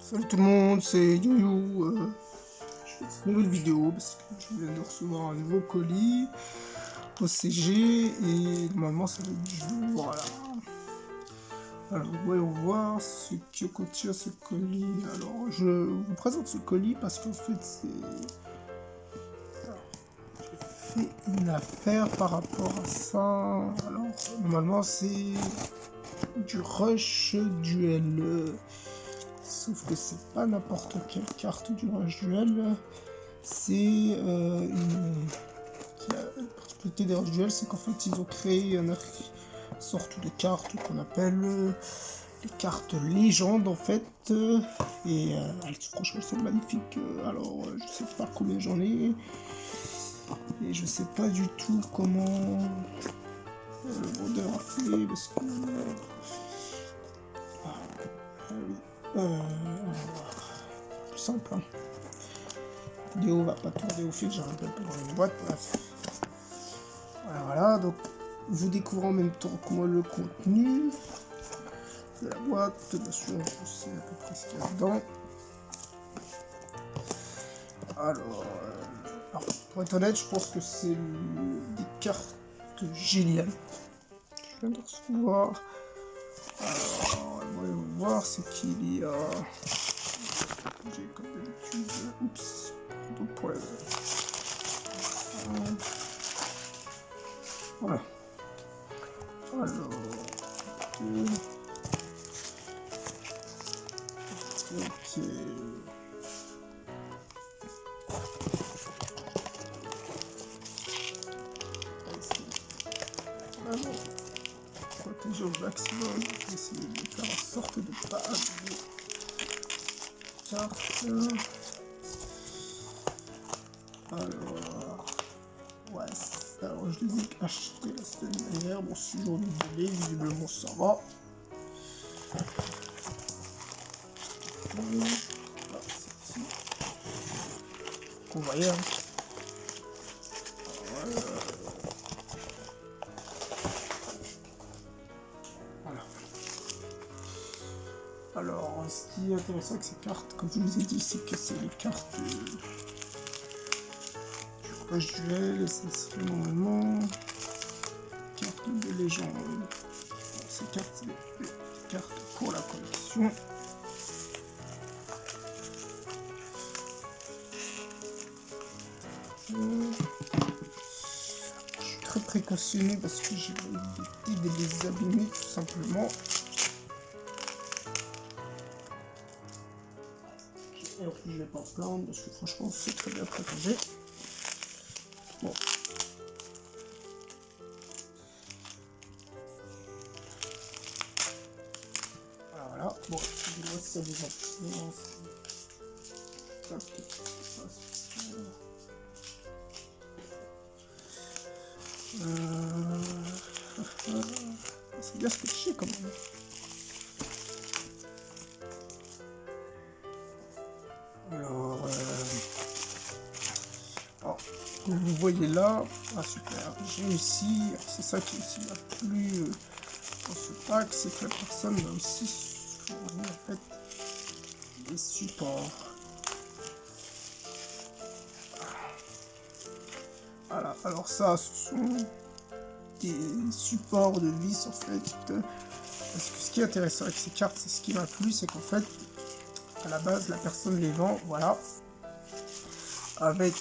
Salut tout le monde, c'est YoYo. Je fais cette nouvelle vidéo parce que je viens de recevoir un nouveau colis au CG et normalement ça va être du jour. Voilà. Alors voyons voir ce que contient ce colis. Alors je vous présente ce colis parce qu'en fait c'est... J'ai fait une affaire par rapport à ça. Alors normalement c'est du Rush Duel. Sauf que c'est pas n'importe quelle carte du Rush Duel. C'est une... La particularité des Rush Duel, c'est qu'en fait ils ont créé une sorte de carte qu'on appelle les cartes légendes en fait. Et franchement c'est magnifique. Alors je sais pas combien j'en ai. Et je sais pas du tout comment le vendeur a fait parce que... plus simple. Hein. La vidéo va pas tourner au fait que j'arrive pas dans une boîte. Bref. Voilà, donc vous découvrez en même temps que moi le contenu de la boîte. Bien sûr, je sais à peu près ce qu'il y a dedans. Alors, pour être honnête, je pense que c'est des cartes géniales. Je viens de recevoir. Alors, voyons voir ce qu'il y a. J'ai comme d'habitude. Oups. Donc pour les... Voilà. Alors. Ok. Vraiment protéger au maximum. Je vais essayer de faire en sorte de ne pas abîmer carte. Alors, ouais, alors je les ai achetés la semaine dernière. Bon, 6 jours de délai, visiblement ça va. Voilà, c'est ici. Qu'on voyait, hein. Voilà. Alors, ce qui est intéressant avec ces cartes, comme je vous ai dit, c'est que c'est les cartes du Rush Duel, et ça serait normalement cartes de légende. Alors, ces cartes, c'est des cartes pour la collection. Je suis très précautionné parce que j'ai évité de les abîmer tout simplement. Et en plus je vais pas en plaindre parce que franchement c'est très bien protégé. Bon. Voilà. Bon, dis-moi si ça vous influence. C'est bien sketché quand même. Alors, comme vous voyez là, ah super, j'ai aussi, c'est ça qui est aussi la plus dans ce pack, c'est que la personne va aussi fournir en fait des supports. Voilà, alors ça, ce sont des supports de vis en fait. Parce que ce qui est intéressant avec ces cartes, c'est ce qui m'a plu, c'est qu'en fait, à la base, la personne les vend, voilà, avec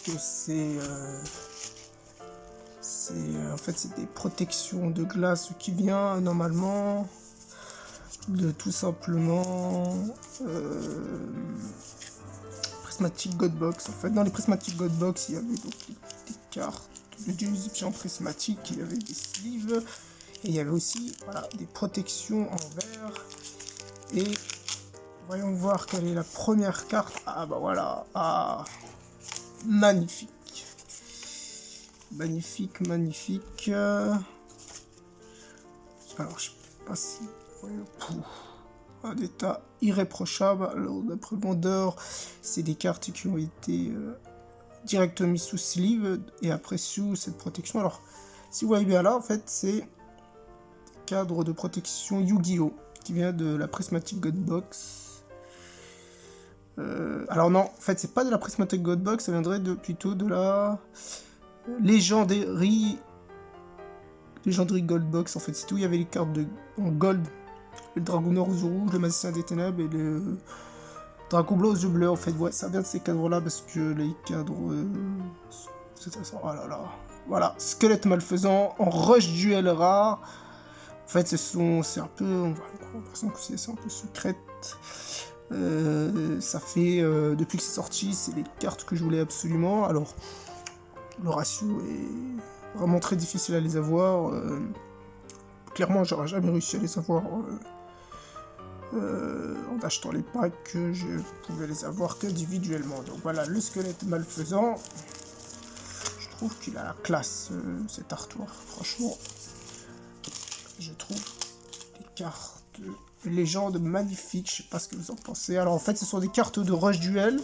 en fait, c'est des protections de glace qui vient normalement de tout simplement Prismatic Godbox. En fait, dans les Prismatic Godbox, il y avait donc des cartes de Egyptian prismatique, il y avait des sleeves, et il y avait aussi voilà, des protections en verre. Et voyons voir quelle est la première carte. Ah bah voilà, ah, magnifique. Magnifique, magnifique. Alors je sais pas si... un état irréprochable. Alors d'après le vendeur, c'est des cartes qui ont été directement mises sous sleeve et après sous cette protection. Alors si vous voyez bien là, en fait c'est cadre de protection Yu-Gi-Oh qui vient de la Prismatic Godbox. Alors non, en fait, c'est pas de la Prismatic God Box, ça viendrait plutôt de la Legendary Gold Box, en fait. C'est tout, il y avait les cartes en gold. Le dragon noir aux yeux rouges, le magicien des ténèbres et le dragon blanc aux yeux bleus, en fait. Ouais, ça vient de ces cadres-là parce que les cadres... oh là là. Voilà, squelette malfaisant en rush duel rare. En fait, c'est un peu... On a l'impression que c'est un peu secrète. Ça fait... depuis que c'est sorti, c'est les cartes que je voulais absolument. Alors, le ratio est vraiment très difficile à les avoir. Clairement, j'aurais jamais réussi à les avoir en achetant les packs. Je pouvais les avoir qu'individuellement. Donc voilà, le squelette malfaisant. Je trouve qu'il a la classe, cet artwork. Franchement, je trouve les cartes légendes magnifiques. Je sais pas ce que vous en pensez. Alors en fait, ce sont des cartes de rush duel.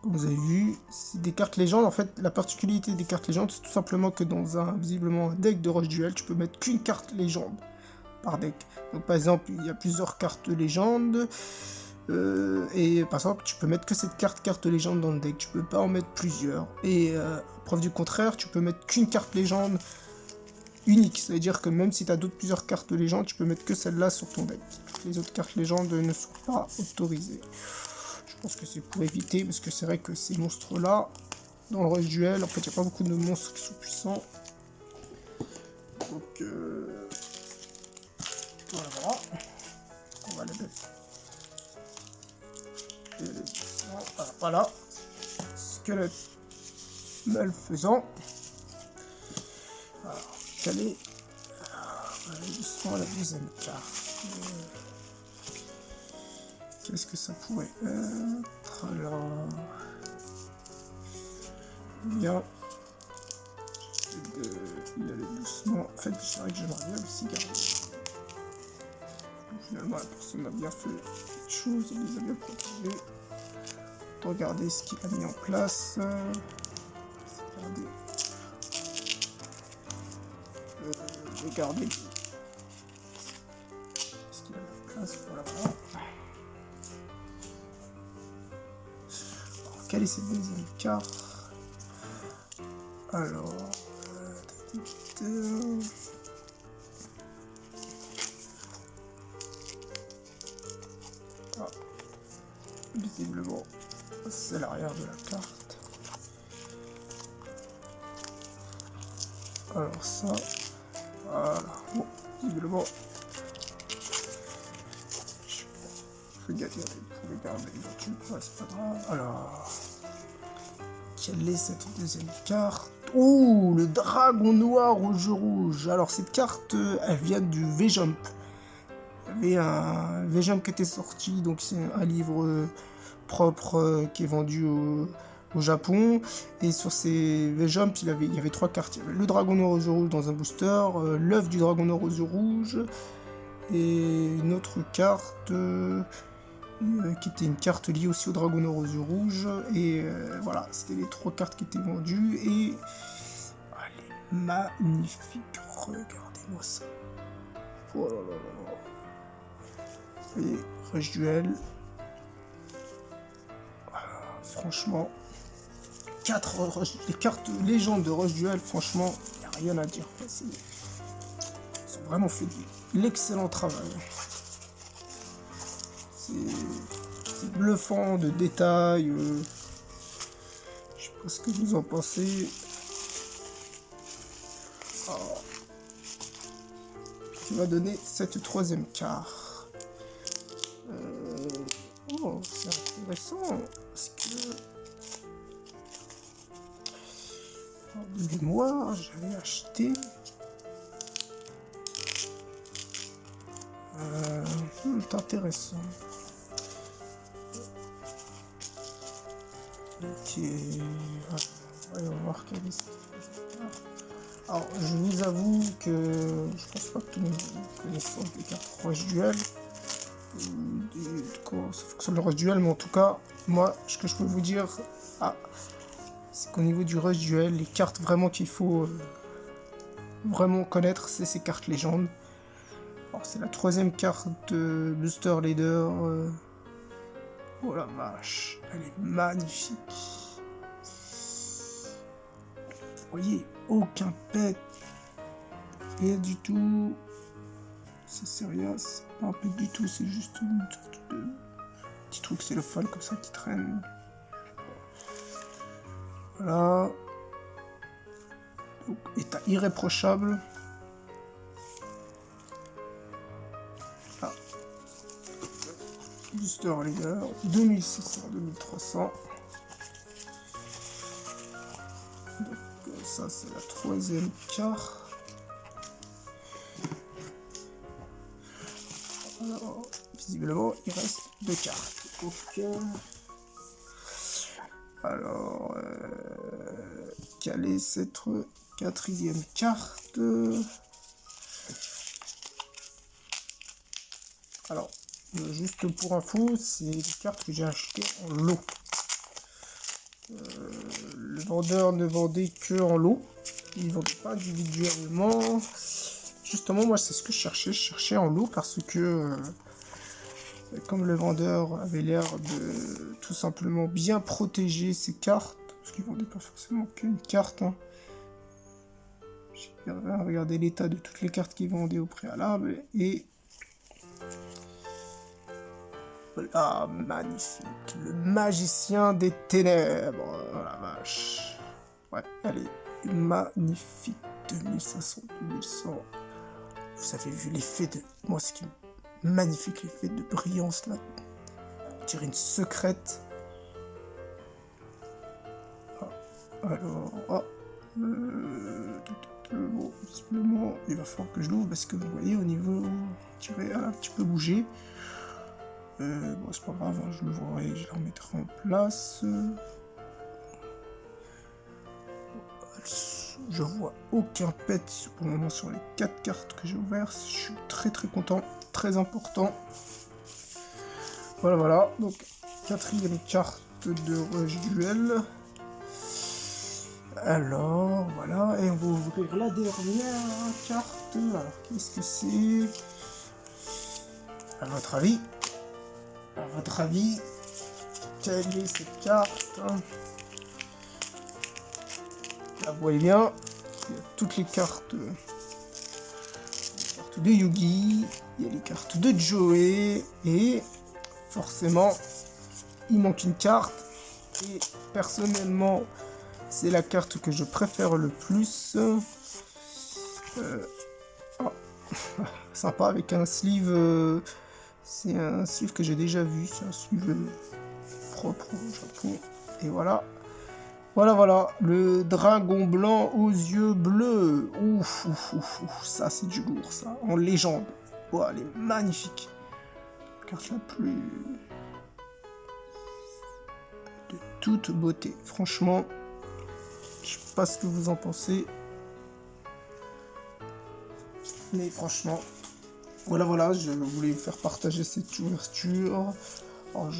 Comme vous avez vu, c'est des cartes légendes. En fait, la particularité des cartes légendes, c'est tout simplement que dans visiblement un deck de rush duel, tu peux mettre qu'une carte légende par deck. Donc par exemple, il y a plusieurs cartes légendes. Et par exemple, tu peux mettre que cette carte légende dans le deck. Tu peux pas en mettre plusieurs. Et preuve du contraire, tu peux mettre qu'une carte légende unique. Ça veut dire que même si tu as plusieurs cartes légende, tu peux mettre que celle-là sur ton deck. Les autres cartes légendes ne sont pas autorisées. Je pense que c'est pour éviter, parce que c'est vrai que ces monstres-là, dans le rush duel, en fait, il n'y a pas beaucoup de monstres qui sont puissants. Donc, voilà. On va les mettre. Voilà. Squelette malfaisant. Alors, caler. Voilà, doucement la deuxième carte. Qu'est-ce que ça pourrait être? Alors, bien, il allait doucement. En fait, je dirais que j'aimerais bien aussi garder. Finalement, la personne a bien fait quelque chose, il les a bien protégés. Regardez ce qu'il a mis en place. Regardez. Est-ce qu'il a mis en place? Voilà. Quelle est cette deuxième carte? Alors, visiblement, c'est l'arrière de la carte. Alors ça, voilà. Bon, visiblement, je vais garder, c'est pas grave. Alors, quelle est cette deuxième carte? Oh, le dragon noir aux yeux rouges. Alors cette carte, elle vient du V-Jump. Il y avait un V-Jump qui était sorti, donc c'est un livre propre qui est vendu au Japon. Et sur ces V-Jump, il y avait 3 cartes. Il y avait le dragon noir aux yeux rouges dans un booster, l'œuf du dragon noir aux yeux rouges, et une autre carte qui était une carte liée aussi au dragon noir aux yeux rouges. Et voilà, c'était les 3 cartes qui étaient vendues. Et elle est magnifique, regardez-moi ça. Oh là là là là. Et rush duel. Franchement, les cartes légendes de rush duel, franchement, il n'y a rien à dire. Ils ont vraiment fait de l'excellent travail. C'est bluffant de détails. Je sais pas ce que vous en pensez. Alors, qui va donner cette troisième carte. Oh, c'est intéressant parce que de mémoire, j'avais acheté c'est intéressant. Ok, on va voir quelle est cette carte. Alors, je vous avoue que je pense pas que tout le monde connaisse des cartes rush duel. Comment ça fonctionne le rush duel, mais en tout cas, moi, ce que je peux vous dire, c'est qu'au niveau du rush duel, les cartes vraiment qu'il faut vraiment connaître, c'est ces cartes légendes. Alors, c'est la troisième carte de Booster Leader Oh la vache, elle est magnifique. Vous voyez, aucun pet. Rien du tout. C'est sérieux, c'est pas un pet du tout, c'est juste une sorte de petit truc cellophane comme ça qui traîne. Voilà. Donc, état irréprochable. Ah. Booster leader, 2600, 2300. Donc ça c'est la troisième carte. Alors, visiblement il reste 2 cartes. Ok. Alors, quelle est cette quatrième carte? Alors, juste pour info, c'est des cartes que j'ai achetées en lot. Le vendeur ne vendait que en lot. Il ne vendait pas individuellement. Justement, moi, c'est ce que je cherchais. Je cherchais en lot parce que, comme le vendeur avait l'air de tout simplement bien protéger ses cartes, parce qu'il ne vendait pas forcément qu'une carte, hein. J'ai regardé l'état de toutes les cartes qu'il vendait au préalable et voilà, magnifique, le magicien des ténèbres, oh la vache. Ouais, elle est magnifique, 2500, 2100. Vous avez vu l'effet de... Moi, ce qui est magnifique, l'effet de brillance, là. On dirait une secrète. Ah, alors... Ah, bon, visiblement, il va falloir que je l'ouvre parce que vous voyez, au niveau... Elle a un petit peu bougé. Bon, c'est pas grave, hein, je l'ouvrirai, je la remettrai en place. Je vois aucun pet pour le moment sur les 4 cartes que j'ai ouvertes. Je suis très content, très important. Voilà, donc quatrième carte de Rush Duel. Alors, voilà, et on va ouvrir la dernière carte. Alors, qu'est-ce que c'est? À votre avis, quelle est cette carte? Là, vous voyez bien, il y a toutes les cartes de Yugi, il y a les cartes de Joey, et forcément, il manque une carte, et personnellement, c'est la carte que je préfère le plus. Oh, sympa, avec un sleeve, c'est un sleeve que j'ai déjà vu, c'est un sleeve propre au Japon, et voilà. Voilà, le dragon blanc aux yeux bleus. Ouf, ça c'est du lourd, ça, en légende. Oh, elle est magnifique. La carte la plus... de toute beauté. Franchement, je sais pas ce que vous en pensez. Mais franchement, voilà, je voulais vous faire partager cette ouverture. Alors,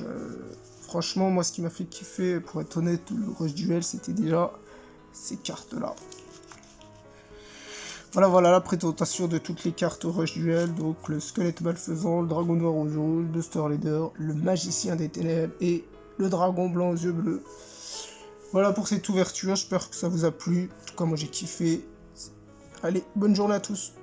franchement, moi, ce qui m'a fait kiffer, pour être honnête, le Rush Duel, c'était déjà ces cartes-là. Voilà la présentation de toutes les cartes Rush Duel. Donc, le squelette malfaisant, le dragon noir aux jaune, le Star Leader, le magicien des ténèbres et le dragon blanc aux yeux bleus. Voilà pour cette ouverture. J'espère que ça vous a plu. En tout cas, moi, j'ai kiffé. Allez, bonne journée à tous.